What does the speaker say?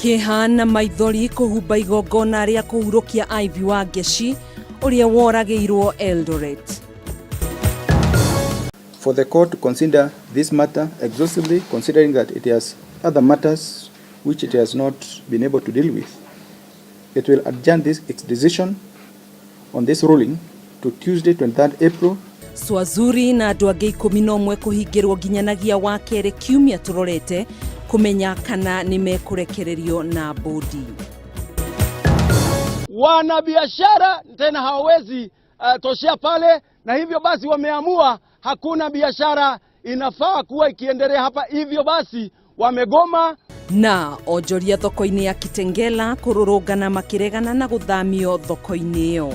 Kihana maithori kuhumba igongona ria kuhurukia Ivy wa Geci uria worageirwo Eldoret. For the court to consider this matter exhaustively, considering that it has other matters which it has not been able to deal with, it will adjourn its decision on this ruling to Tuesday 23rd April. Swazuri na andu angi 11 kuhingirwo ginyanagia wa kere kiumia turorete kumenya kana nimekurekererio na bodi. Wanabiashara tena hawawezi toshea pale, na hivyo basi wameamua hakuna biashara inafaa kuwa ikiendelea hapa, hivyo basi wamegoma. Na ojoria thoko-ini ya Kitengela kururungana makiregana na guthamio thoko-ini yo.